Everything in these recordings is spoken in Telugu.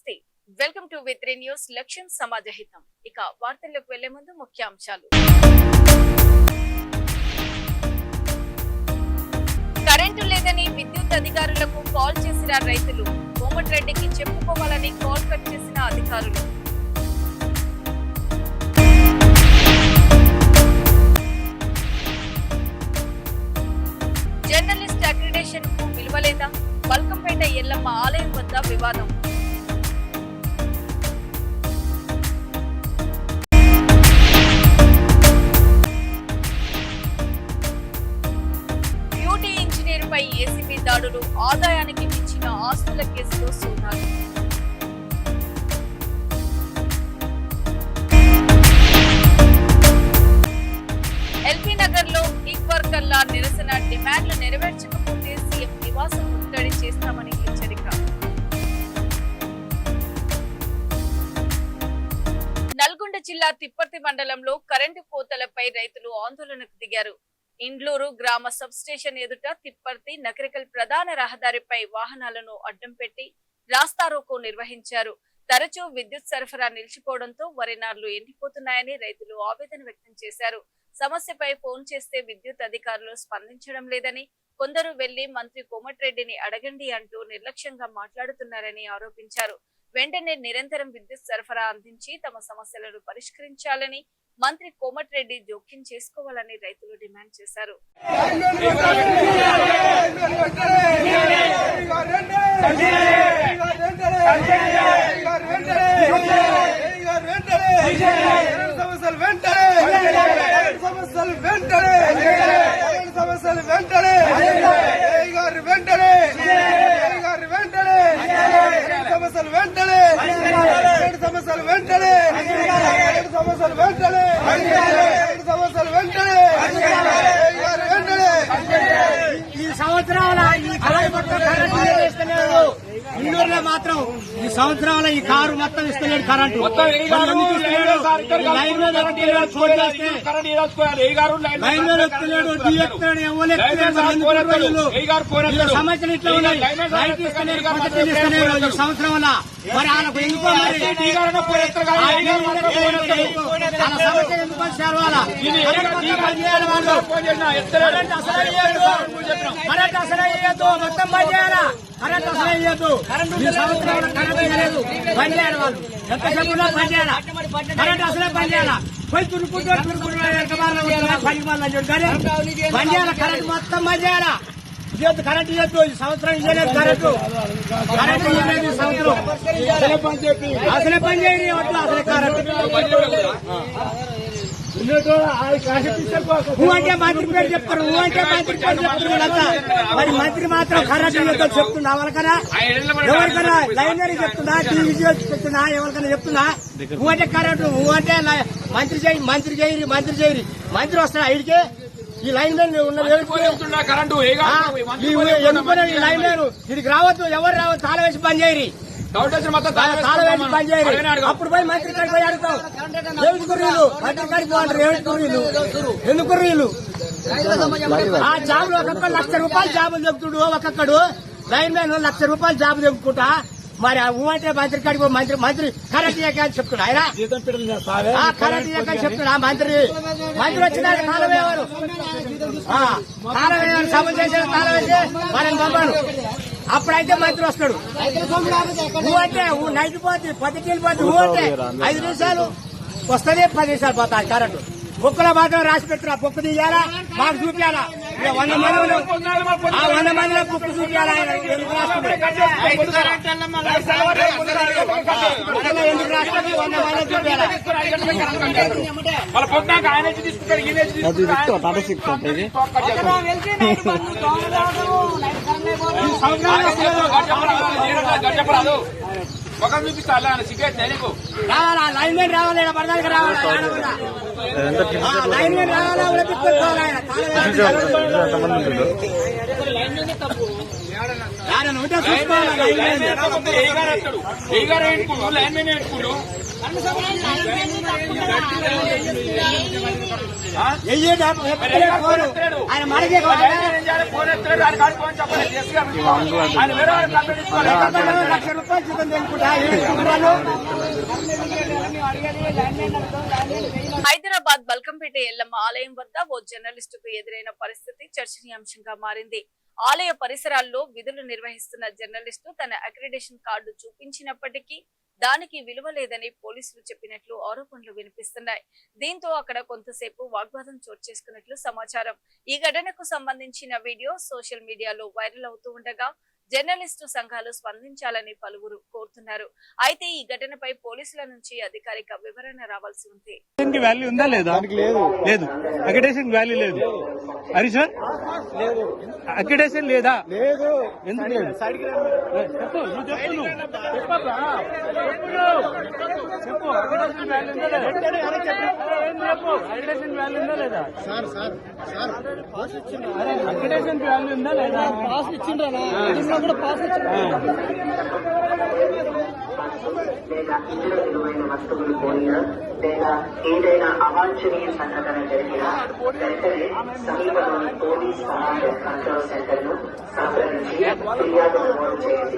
నమస్తే, వెల్కమ్ టు వి3 న్యూస్. లక్ష్యం సమాజహితం. ఇక వార్తల్లోకి వెళ్లే ముందు ముఖ్యాంశాలు. కరెంటు లేదని విద్యుత్ అధికారులకు కాల్ చేసిన రైతులు, కోమటిరెడ్డికి చెప్పుకోవాలని కాల్ కట్ చేసిన అధికారులు. జర్నలిస్ట్ అక్రిడేషన్ కు విలువలేదా? బల్కంపేట ఎల్లమ్మ ఆలయం వద్ద వివాదం. బ్యూటీ ఇంజనీర్ పై ఏసీబీ దాడులు, ఆదాయానికి మించిన ఆస్తుల కేసులో సోదాలు. ఎల్బీ నగర్ లో గిగ్ వర్కర్ల నిరసన, డిమాండ్లు నెరవేర్చకపోతే సీఎం నివాసం ముట్టడి చేస్తామని హెచ్చరిక. నల్గొండ జిల్లా తిప్పర్తి మండలంలో కరెంటు కోతలపై రైతులు ఆందోళనకు దిగారు. ఇండ్లూరు గ్రామ సబ్ స్టేషన్ ఎదుట తిప్పర్తి నకరికల్ ప్రధాన రహదారిపై వాహనాలను అడ్డం పెట్టి రాస్తారోకో నిర్వహించారు. తరచూ విద్యుత్ సరఫరా నిలిచిపోవడంతో వరి నార్లు ఎండిపోతున్నాయని రైతులు ఆవేదన వ్యక్తం చేశారు. సమస్యపై ఫోన్ చేస్తే విద్యుత్ అధికారులు స్పందించడం లేదని, కొందరు వెళ్లి మంత్రి కోమటిరెడ్డిని అడగండి అంటూ నిర్లక్ష్యంగా మాట్లాడుతున్నారని ఆరోపించారు. వెంటనే నిరంతరం విద్యుత్ సరఫరా అందించి తమ సమస్యలను పరిష్కరించాలని, మంత్రి కోమటిరెడ్డి జోక్యం చేసుకోవాలని రైతులు డిమాండ్ చేశారు. ఈ సంవత్సరాల ఇండోర్లో మాత్రం ఈ సంవత్సరాల ఈ కారు మొత్తం ఇస్తలేడు కరెంటు. లైన్ మీద సమస్యలు ఇట్లా ఉన్నాయి. లైట్ ఇస్తలేరు ఈ సంవత్సరంలో. మరి వాళ్ళకు ఎందుకో సమస్య ఎందుకు వచ్చారు? వాళ్ళ కరెంట్ అసలు వేయద్దు, మొత్తం బంద్ చేయాలా? కరెంట్ అసలు వేయద్దు. ఈ సంవత్సరంలో కరెంట్ వేయలేదు, బంద్ చేయాలి. వాళ్ళు ఎంత చెప్పున్నా బంద్ చేయాలా? కరెంట్ అసలే బంద్ చేయాలా? పోయి తురుకుంటారు పనికి బంద్ చేయాలా? కరెంట్ మొత్తం బంద్ చేయాలా? ఇవ్వద్దు, కరెంట్ ఇవ్వద్దు. ఈ సంవత్సరం ఇవ్వలేదు కరెంటు. కరెంట్ ఇవ్వలేదు ఈ సంవత్సరం. అసలే పని చేయని అసలే కరెంట్. అంటే మంత్రి పేరు చెప్తారు, అంటే మంత్రి పేరు చెప్తారు వీళ్ళంతా. మరి మంత్రి మాత్రం కరెంట్ ఇవ్వద్దు చెప్తున్నా వాళ్ళకన్నా, ఎవరికన్నా లైనరీ చెప్తున్నా, టీవీ చెప్తున్నా, ఎవరికన్నా చెప్తున్నా. అంటే కరెంటు అంటే మంత్రి చేయి, మంత్రి చేయరి, మంత్రి చేయరి. మంత్రి వస్తాడు ఐడికే. ఈ లైన్ మ్యాన్ ఉన్నది కరెంటు ఎన్నుకునే ఈ లైన్ మ్యాన్ ఇదికి రావద్దు, ఎవరు రావద్దు. తాళ వేసి పని చేయరి, తాళ వేసి పని చేయరి. అప్పుడు పోయి మంత్రి కాడికి పోయి అడుగుతాం. ఏమిటికుర్రీలు మంత్రి కాడికి పోంటారు, ఏమిటికుర్రీలు ఎందుకుర్రీలు? ఆ జాబులు ఒక్కొక్క ₹1,00,000 జాబులు చెప్తుడు. ఒక్కొక్కడు లైన్ మ్యాన్ ₹1,00,000 జాబు చెప్పుకుంటా. మరి అంటే మంత్రి కాడికి మంత్రి కరెంట్ ఇయ్యకని చెప్తున్నా. ఆయన కరెంట్ ఇయ్యకని చెప్తున్నా. మంత్రి వచ్చినాక తాళం వేయవారు, తాళం వేయవారు, సభ చేసే తాళం వేసి వాళ్ళని పంపాను. అప్పుడైతే మంత్రి వస్తాడు. అంటే నైట్ పోతుంది, 10 పోతుంది. అంటే 5 నిమిషాలు వస్తుంది, 10 నిమిషాలు పోతాయి కరెంటు. బుక్కుల మాత్రం రాసి పెట్టినా, బుక్కు తీయాలా, మాకు చూపించాలా. 100 మందిలో 100 మందిలో బుక్కు చూపించాలా. ఎందుకు రాస్తుంది? ఎందుకు రాస్తుంది? 100 మందిలో చూపించాలా. రావాలా లైన్ మ్యాన్ రావాలి, పడదానికి రావాలా, లైన్ మ్యాన్ రావాలా, చూసుకోవాలి. ఆయన మనకే లక్ష రూపాయలు జీతం తెలుసుకుంటా. హైదరాబాద్ బల్కంపేట ఎల్లమ్మ ఆలయం వద్ద ఓ జర్నలిస్టుకు ఎదురైన పరిస్థితి చర్చనీయాంశంగా మారింది. ఆలయ పరిసరాల్లో విధులు నిర్వహిస్తున్న జర్నలిస్టు తన అక్రిడేషన్ కార్డు చూపించినప్పటికీ దానికి విలువ లేదని పోలీసులు చెప్పినట్లు ఆరోపణలు వినిపిస్తున్నాయి. దీంతో అక్కడ కొంతసేపు వాగ్వాదం చోటు చేసుకున్నట్లు సమాచారం. ఈ ఘటనకు సంబంధించిన వీడియో సోషల్ మీడియాలో వైరల్ అవుతూ ఉండగా జర్నలిస్టు సంఘాలు స్పందించాలని పలువురు కోరుతున్నారు. అయితే ఈ ఘటనపై పోలీసుల నుంచి అధికారిక వివరణ రావాల్సి ఉంది. వాల్యూ ఉందా లేదా? లేదు. అక్రిడేషన్ వాల్యూ లేదు. హరి సార్ అక్రిడేషన్ లేదా? లేదు. ఎందుకు లేదు? చెప్పు. అక్రిడేషన్ వాల్యూ ఉందా లేదా? అక్రిడేషన్ వాల్యూ ఉందా లేదా? పాస్ ఇచ్చిండ్రా కూడా పాస్ లేదా ఇందులో విలువైన వస్తువులు పోయినా లేదా ఏదైనా అవాంఛనీయ సంఘటన జరిగినా వెంటనే సమీపంలోని పోలీస్ సమాచార కంట్రోల్ సెంటర్ ను సంప్రదించి ఫిర్యాదు నమోదు చేయండి.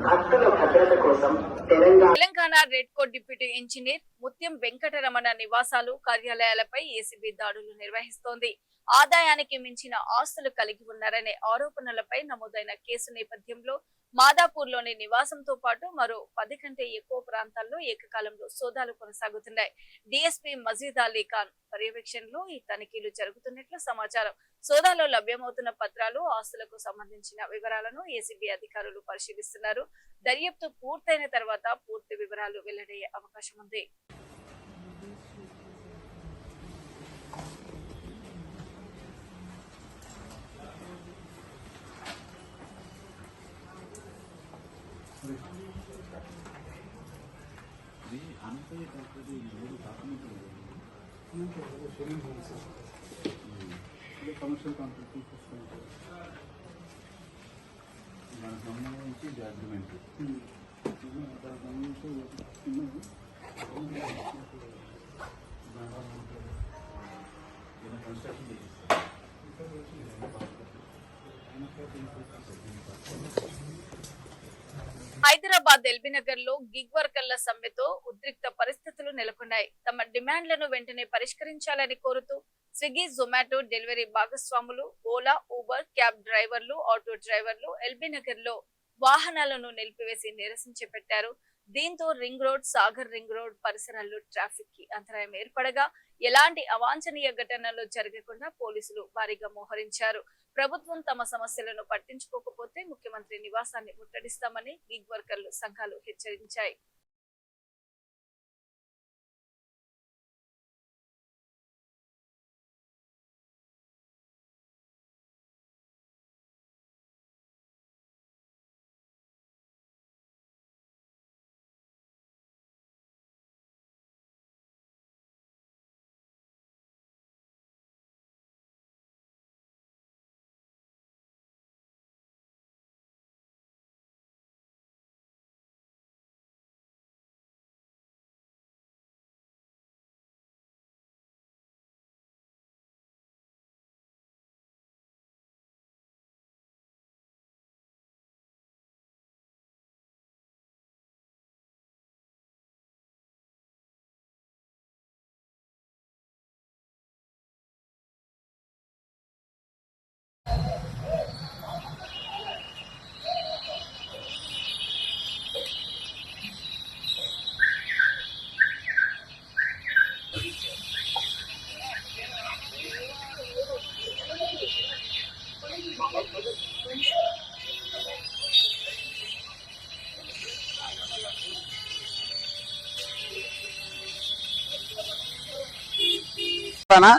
భక్తుల భద్రత కోసం తెలంగాణ రెడ్ కోట్ డిప్యూటీ ఇంజనీర్ ముత్యం వెంకటరమణ నివాసాలు కార్యాలయాలపై ఏసీబీ దాడులు నిర్వహిస్తోంది. ఆదాయానికి మించిన ఆస్తులు కలిగి ఉన్నారనే ఆరోపణలపై నమోదైన కేసు నేపథ్యంలో మాదాపూర్లోని నివాసంతో పాటు మరో 10 కంటే ఎక్కువ ప్రాంతాల్లో ఏకకాలంలో సోదాలు కొనసాగుతున్నాయి. డీఎస్పీ మజీద్ అలీ ఖాన్ పర్యవేక్షణలో ఈ తనిఖీలు జరుగుతున్నట్లు సమాచారం. సోదాలో లభ్యమవుతున్న పత్రాలు, ఆస్తులకు సంబంధించిన వివరాలను ఏసీబీ అధికారులు పరిశీలిస్తున్నారు. దర్యాప్తు పూర్తయిన తర్వాత పూర్తి వివరాలు వెల్లడయ్యే అవకాశం ఉంది. కమర్షియల్ కాంట్రాక్ట్ దానికి సంబంధించి అగ్రిమెంట్ కన్స్ట్రక్షన్ హైదరాబాద్ ఎల్బీనగర్ లో గిగ్ వర్కర్ల సమ్మెతో ఉద్రిక్త పరిస్థితులు నెలకొన్నాయి. తమ డిమాండ్లను వెంటనే పరిష్కరించాలని కోరుతూ స్విగ్గీ, జొమాటో డెలివరీ భాగస్వాములు, ఓలా, ఊబర్ క్యాబ్ డ్రైవర్లు, ఆటో డ్రైవర్లు ఎల్బీనగర్ లో వాహనాలను నిలిపివేసి నిరసన చేపట్టారు. దీంతో ring road, Sagar ring road పరిసరాల్లో ట్రాఫిక్ కి అంతరాయం ఏర్పడగా ఎలాంటి అవాంఛనీయ ఘటనలు జరగకుండా పోలీసులు భారీగా మోహరించారు. ప్రభుత్వం తమ సమస్యలను పట్టించుకోకపోతే ముఖ్యమంత్రి నివాసాన్ని ముట్టడిస్తామని గిగ్ వర్కర్లు సంఘాలు హెచ్చరించాయి.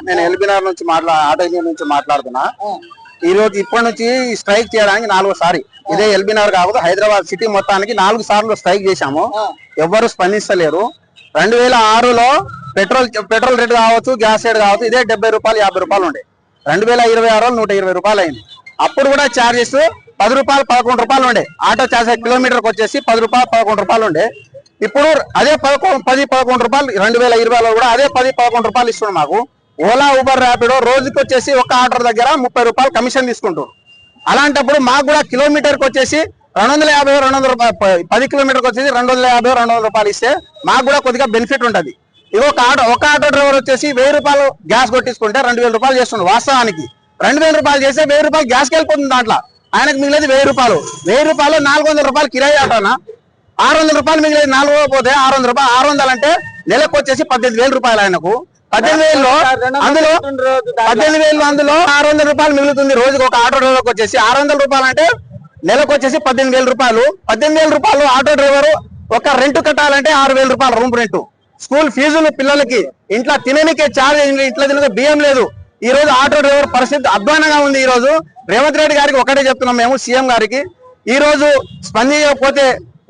నేను ఎల్బీనగర్ నుంచి ఆటో యూనియన్ నుంచి మాట్లాడుతున్నా. ఈ రోజు ఇప్పటి నుంచి స్ట్రైక్ చేయడానికి 4వ సారి. ఇదే ఎల్బీనగర్ కాకపోతే హైదరాబాద్ సిటీ మొత్తానికి 4 సార్లు స్ట్రైక్ చేశాము. ఎవ్వరు స్పందిస్తలేరు. 2006లో పెట్రోల్ రేట్ కావచ్చు, గ్యాస్ రేట్ కావచ్చు, ఇదే 70 రూపాయలు 50 రూపాయలు ఉండే. 2026లో 120 రూపాయలు అయింది. అప్పుడు కూడా ఛార్జెస్ 10 రూపాయలు 11 రూపాయలు ఉండే. ఆటో ఛార్జ్ కిలోమీటర్కి వచ్చేసి 10 రూపాయలు 11 రూపాయలు ఉండే. ఇప్పుడు అదే 10-11 రూపాయలు 2020లో కూడా అదే 10-11 రూపాయలు ఇస్తున్నాడు మాకు. ఓలా ఊబర్ ర్యాపిడో రోజుకి వచ్చేసి ఒక ఆర్డర్ దగ్గర 30 రూపాయలు కమిషన్ తీసుకుంటారు. అలాంటప్పుడు మాకు కూడా కిలోమీటర్కి వచ్చేసి 250-200 రూపాయలు, 10 కిలోమీటర్కి వచ్చేసి 250-200 రూపాయలు ఇస్తే మాకు కూడా కొద్దిగా బెనిఫిట్ ఉంటుంది. ఇది ఒక ఆటో డ్రైవర్ వచ్చేసి 1000 రూపాయలు గ్యాస్ కొట్టించుకుంటే 2000 రూపాయలు చేస్తున్నాడు. వాస్తవానికి 2000 రూపాయలు చేస్తే 1000 రూపాయలు గ్యాస్కి వెళ్ళిపోతుంది. దాంట్లో ఆయనకు మిగిలేదు 1000 రూపాయలు. 1000 రూపాయలు 400 రూపాయలు కిరాయి ఆటోనా, 600 రూపాయలు మిగిలేదు. 400 పోతే 600 రూపాయలు, 600 అంటే నెలకు వచ్చేసి 18,000 రూపాయలు ఆయనకు. 18,000లో అందులో 600 రూపాయలు మిగులుతుంది రోజుకి. ఒక ఆటో డ్రైవర్కి వచ్చేసి 600 రూపాయలు అంటే నెలకు వచ్చేసి 18,000 రూపాయలు. 18,000 రూపాయలు ఆటో డ్రైవరు ఒక రెంట్ కట్టాలంటే 6,000 రూపాయలు రూమ్ రెంట్, స్కూల్ ఫీజులు పిల్లలకి, ఇంట్లో తిననికే చార్జ్, ఇంట్లో తినక బియ్యం లేదు. ఈ రోజు ఆటో డ్రైవర్ పరిస్థితి అధ్వానంగా ఉంది. ఈ రోజు రేవంత్ రెడ్డి గారికి ఒకటే చెప్తున్నాం మేము, సీఎం గారికి, ఈ రోజు స్పందించకపోతే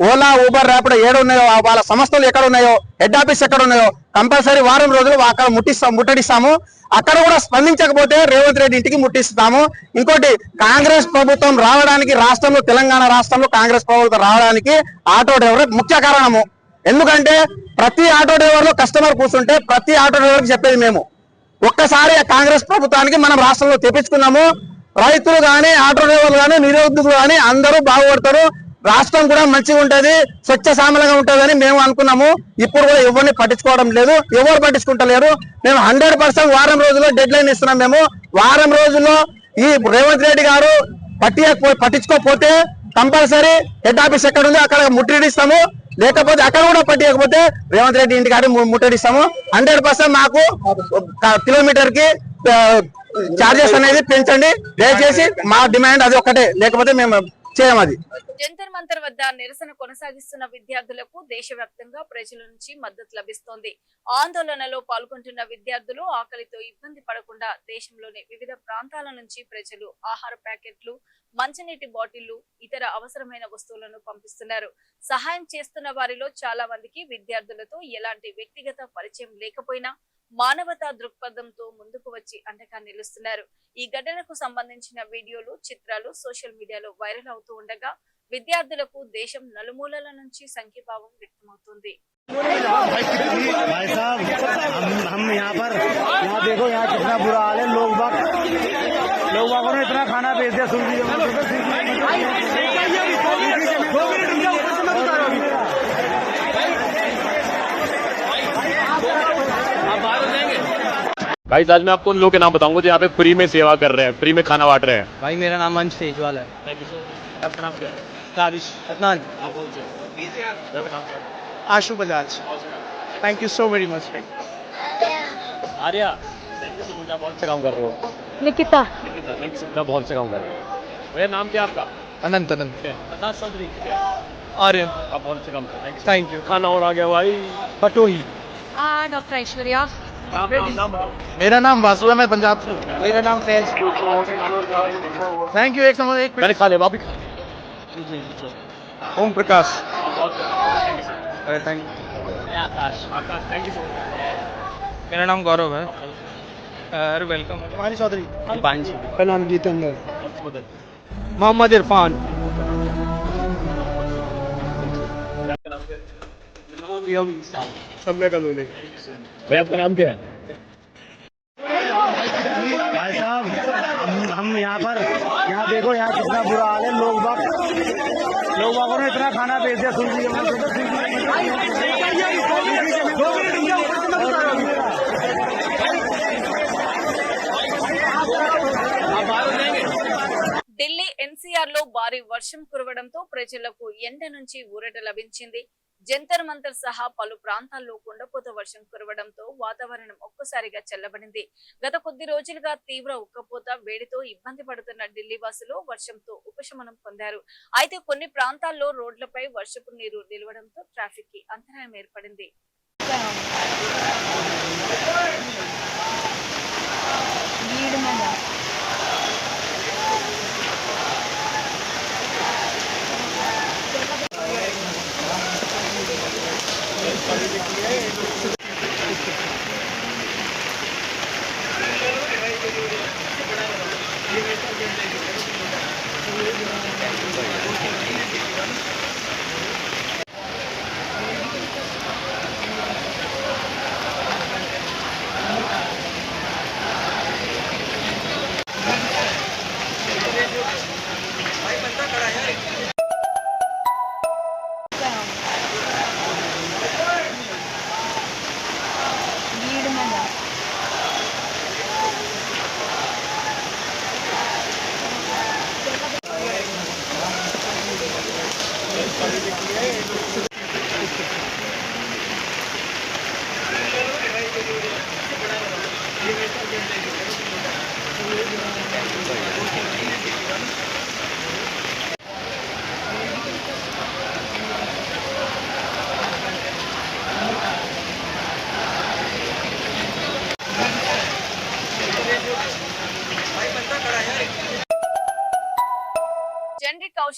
ఓలా ఊబర్ ర్యాపిడో ఏడు ఉన్నాయో, వాళ్ళ సంస్థలు ఎక్కడ ఉన్నాయో, హెడ్ ఆఫీస్ ఎక్కడ ఉన్నాయో కంపల్సరీ వారం రోజులు అక్కడ ముట్టడిస్తాము. అక్కడ కూడా స్పందించకపోతే రేవంత్ రెడ్డి ఇంటికి ముట్టిస్తాము. ఇంకోటి, కాంగ్రెస్ ప్రభుత్వం రావడానికి రాష్ట్రంలో, తెలంగాణ రాష్ట్రంలో కాంగ్రెస్ ప్రభుత్వం రావడానికి ఆటో డ్రైవర్ ముఖ్య కారణము. ఎందుకంటే ప్రతి ఆటో డ్రైవర్ లో కస్టమర్ కూర్చుంటే ప్రతి ఆటో డ్రైవర్కి చెప్పేది మేము, ఒక్కసారి కాంగ్రెస్ ప్రభుత్వానికి మనం రాష్ట్రంలో తెప్పించుకున్నాము. రైతులు కానీ, ఆటో డ్రైవర్లు కానీ, నిరుద్యోగులు కానీ అందరూ బాగుపడతారు, రాష్ట్రం కూడా మంచిగా ఉంటది, స్వచ్ఛ సామలంగా ఉంటదని మేము అనుకున్నాము. ఇప్పుడు కూడా ఎవరిని పట్టించుకోవడం లేదు, ఎవరు పట్టించుకుంటలేరు. మేము 100% వారం రోజుల్లో డెడ్ లైన్ ఇస్తున్నాం. మేము వారం రోజుల్లో ఈ రేవంత్ రెడ్డి గారు పట్టించుకోకపోతే కంపల్సరీ హెడ్ ఆఫీస్ ఎక్కడ ఉందో అక్కడ ముట్టడిస్తాము. లేకపోతే అక్కడ కూడా పట్టించకపోతే రేవంత్ రెడ్డి ఇంటికాడ ముట్టడిస్తాము. 100% మాకు కిలోమీటర్ కి చార్జెస్ అనేది పెంచండి దయచేసి. మా డిమాండ్ అది ఒక్కటే, లేకపోతే మేము చేయము. అది జంతర్ మంతర్ వద్ద నిరసన కొనసాగిస్తున్న విద్యార్థులకు దేశవ్యాప్తంగా ప్రజల నుంచి మద్దతు లభిస్తోంది. ఆందోళనలో పాల్గొంటున్న విద్యార్థులు ఆకలితో ఇబ్బంది పడకుండా దేశంలోని వివిధ ప్రాంతాల నుంచి ప్రజలు ఆహార ప్యాకెట్లు, మంచినీటి బాటిళ్లు, ఇతర అవసరమైన వస్తువులను పంపిస్తున్నారు. సహాయం చేస్తున్న వారిలో చాలా మందికి విద్యార్థులతో ఎలాంటి వ్యక్తిగత పరిచయం లేకపోయినా మానవతా దృక్పథంతో ముందుకు వచ్చి అండగా నిలుస్తున్నారు. ఈ ఘటనకు సంబంధించిన వీడియోలు, చిత్రాలు సోషల్ మీడియాలో వైరల్ అవుతూ ఉండగా విద్యార్థులకు దేశం నలుమూలల నుంచి సంఘీభావం వ్యక్తమవుతుంది. भाई साहब, हम यहाँ देखो, यहाँ कितना बुरा हाल है. लोग बागों ने इतना खाना भेज दिया. सुन लीजिए, भाई आज मैं आपको उन लोगों के नाम बताऊंगा जो यहाँ पे फ्री में सेवा कर रहे हैं, फ्री में खाना बांट रहे हैं। भाई मेरा नाम अंश तेजवाल है. आपका नाम क्या है? Tarish Adnan. Ashu Bajaj. Thank you so very much. Arya बहुत से काम कर रहे हो। निकिता. बहुत से काम कर रहे हो। भैया नाम क्या आपका? अनंत चौधरी। आर्यन. आप बहुत से काम कर रहे हैं। Thank you. खाना और आ गया भाई। पटोही. डॉक्टर ऐश्वर्या. नाम मेरा नाम वासु है, मैं पंजाब से. मेरा नाम फैज. Thank you. एक मैंने खा लिया वापिस। Om Prakash. Thank you. Thank you. मेरा नाम गौरव है. वेलकम. तुम्हारी चौधरी. पांच. मेरा नाम जितेंद्र. मोहम्मद इरफान. सब में कल होने. भैया आपका नाम क्या है? भाई साहब, हम यहाँ देखो, यहाँ कितना बुरा हाल है. लोग बागों ने इतना खाना भेज दिया. सुन लीजिए, ఢిల్లీ ఎన్సీఆర్ లో భారీ వర్షం కురవడంతో ప్రజలకు ఎండ నుంచి ఊరట లభించింది. జంతర్ మంతర్ సహా పలు ప్రాంతాల్లో కుండపోత వర్షం కురవడంతో వాతావరణం ఒక్కసారిగా చల్లబడింది. గత కొద్ది రోజులుగా తీవ్ర ఉక్కపోత, వేడితో ఇబ్బంది పడుతున్న ఢిల్లీ వాసులు వర్షంతో ఉపశమనం పొందారు. అయితే కొన్ని ప్రాంతాల్లో రోడ్లపై వర్షపు నీరు నిలవడంతో ట్రాఫిక్ కి అంతరాయం ఏర్పడింది.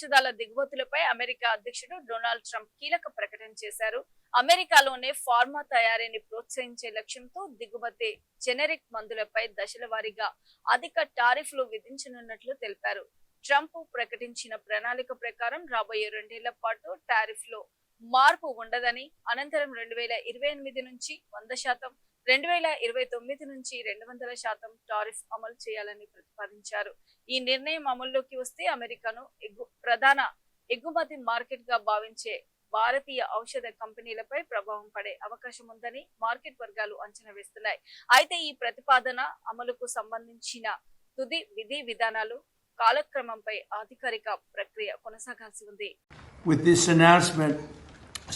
ఔషధాల దిగుమతులపై అమెరికా అధ్యక్షుడు డొనాల్డ్ ట్రంప్ కీలక ప్రకటన చేశారు. అమెరికాలోనే ఫార్మా తయారీని ప్రోత్సహించే లక్ష్యంతో దిగుమతి జెనరిక్ మందులపై దశల వారీగా అధిక టారిఫ్లు విధించనున్నట్లు తెలిపారు. ట్రంప్ ప్రకటించిన ప్రణాళిక ప్రకారం రాబోయే 2 ఏళ్ల పాటు టారిఫ్ లో మార్పు ఉండదని, అనంతరం 2028 నుంచి 100%, 2029 నుంచి 200% టారిఫ్ అమలు చేయాలని ప్రతిపాదించారు. ఈ నిర్ణయం అమల్లోకి వస్తే అమెరికాను ప్రధాన ఎగుమతి మార్కెట్ గా భావించే భారతీయ ఔషధ కంపెనీలపై ప్రభావం పడే అవకాశం ఉందని మార్కెట్ వర్గాలు అంచనా వేస్తున్నాయి. అయితే ఈ ప్రతిపాదన అమలుకు సంబంధించిన తుది విధి విధానాలు కాలక్రమంపై అధికారిక ప్రక్రియ కొనసాగాల్సి ఉంది. With this announcement,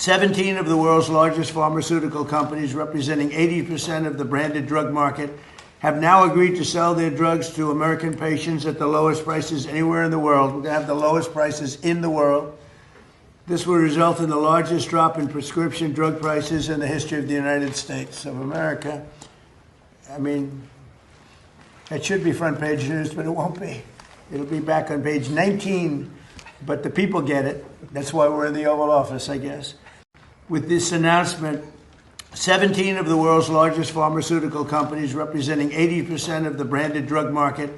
17 of the world's largest pharmaceutical companies, representing 80% of the branded drug market, have now agreed to sell their drugs to American patients at the lowest prices anywhere in the world. We're going to have the lowest prices in the world. This will result in the largest drop in prescription drug prices in the history of the United States of America. I mean, it should be front page news, but it won't be. It'll be back on page 19, but the people get it. That's why we're in the Oval Office, I guess. With this announcement, 17 of the world's largest pharmaceutical companies, representing 80% of the branded drug market,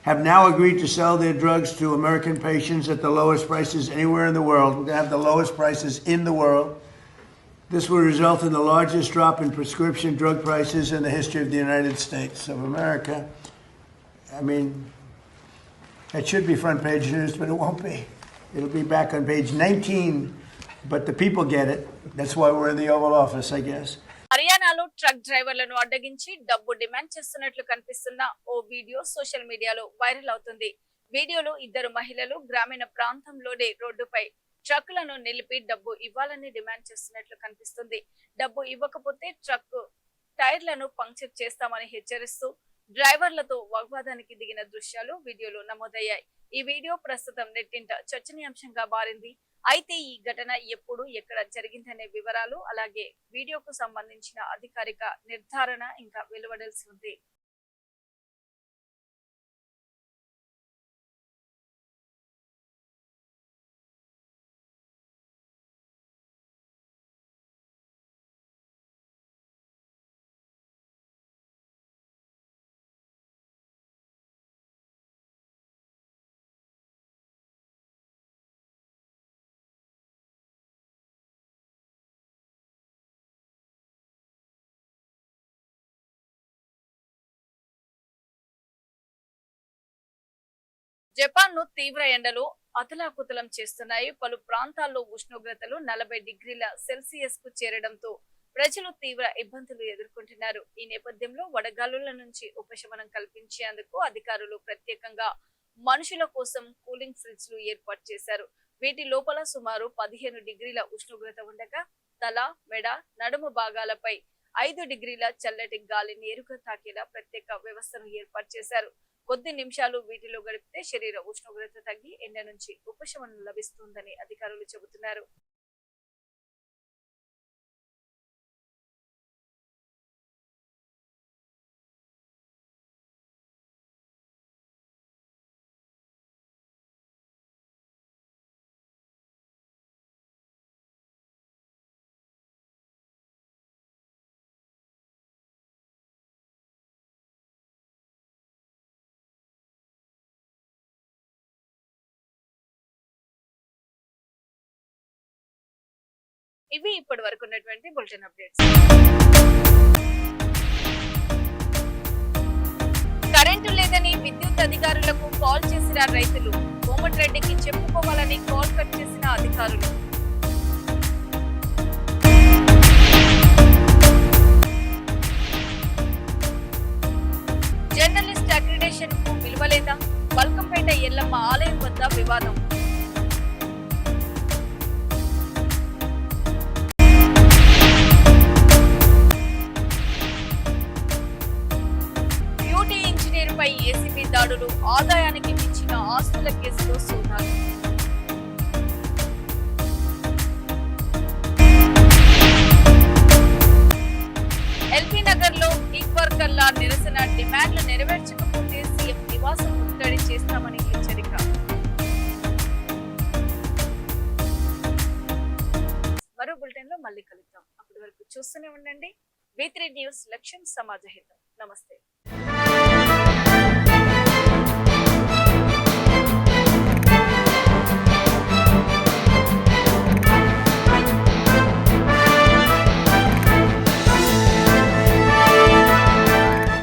have now agreed to sell their drugs to American patients at the lowest prices anywhere in the world. We're going to have the lowest prices in the world. This will result in the largest drop in prescription drug prices in the history of the United States of America. I mean, it should be front page news, but it won't be. It'll be back on page 19, but the people get it. That's why we're in the Oval Office, I guess. హర్యానాలో ట్రక్ డ్రైవర్లను అడ్డగించి డబ్బు డిమాండ్ చేస్తున్నట్లు కనిపిస్తున్న ఓ వీడియో సోషల్ మీడియాలో వైరల్ అవుతుంది. వీడియోలో 2 మహిళలు గ్రామీణ ప్రాంతంలోనే రోడ్డుపై ట్రక్కులను నిలిపి డబ్బు ఇవ్వాలని డిమాండ్ చేస్తున్నట్లు కనిపిస్తుంది. డబ్బు ఇవ్వకపోతే ట్రక్ టైర్లను పంక్చర్ చేస్తామని హెచ్చరిస్తూ డ్రైవర్లతో వాగ్వాదానికి దిగిన దృశ్యాలు వీడియోలో నమోదయ్యాయి. ఈ వీడియో ప్రస్తుతం నెట్టింట చర్చనీయాంశంగా మారింది. అయితే ఈ ఘటన ఎప్పుడు ఎక్కడ జరిగిందనే వివరాలు అలాగే వీడియోకు సంబంధించిన అధికారిక నిర్ధారణ ఇంకా వెలువడాల్సి ఉంది. జపాన్ ను తీవ్ర ఎండలు అతలాకుతలం చేస్తున్నాయి. పలు ప్రాంతాల్లో ఉష్ణోగ్రతలు 40 డిగ్రీల సెల్సియస్ కు చేరడంతో ప్రజలు తీవ్ర ఇబ్బందులు ఎదుర్కొంటున్నారు. ఈ నేపథ్యంలో వడగాలుల నుంచి ఉపశమనం కల్పించేందుకు అధికారులు ప్రత్యేకంగా మనుషుల కోసం కూలింగ్ ఫ్రిడ్జ్లు ఏర్పాటు చేశారు. వీటి లోపల సుమారు 15 డిగ్రీల ఉష్ణోగ్రత ఉండగా తల, మెడ, నడుము భాగాలపై 5 డిగ్రీల చల్లటి గాలి నేరుగా తాకేలా ప్రత్యేక వ్యవస్థను ఏర్పాటు చేశారు. కొద్ది నిమిషాలు వీటిలో గడిపితే శరీర ఉష్ణోగ్రత తగ్గి ఎండ నుంచి ఉపశమనం లభిస్తుందని అధికారులు చెబుతున్నారు. ఇవి ఇప్పటి వరకు ఉన్నటువంటి బులెటిన్ అప్డేట్స్. కరెంటు లేదని విద్యుత్ అధికారులకు కాల్ చేసిన రైతులు, కోమటిరెడ్డికి చెప్పుకోవాలని కాల్ కట్ చేసిన అధికారులు. జర్నలిస్ట్ అక్రిడేషన్ కు విలువలేదా? బల్కంపేట ఎల్లమ్మ ఆలయం వద్ద వివాదం. ఏసీబీ దాడులు, ఆదాయానికి మించిన ఆస్తుల కేసులో సోదాలు. ఎల్బీ నగర్ లో గిగ్ వర్కర్ల నిరసన, డిమాండ్లు నెరవేర్చకపోతే సీఎం నివాసం ముట్టడి చేస్తామని హెచ్చరిక. బులెటిన్ లో మళ్ళీ కలుద్దాం. అప్పటి వరకు చూస్తూనే ఉండండి V3 న్యూస్, లక్ష్యం సమాజ హితం. నమస్తే.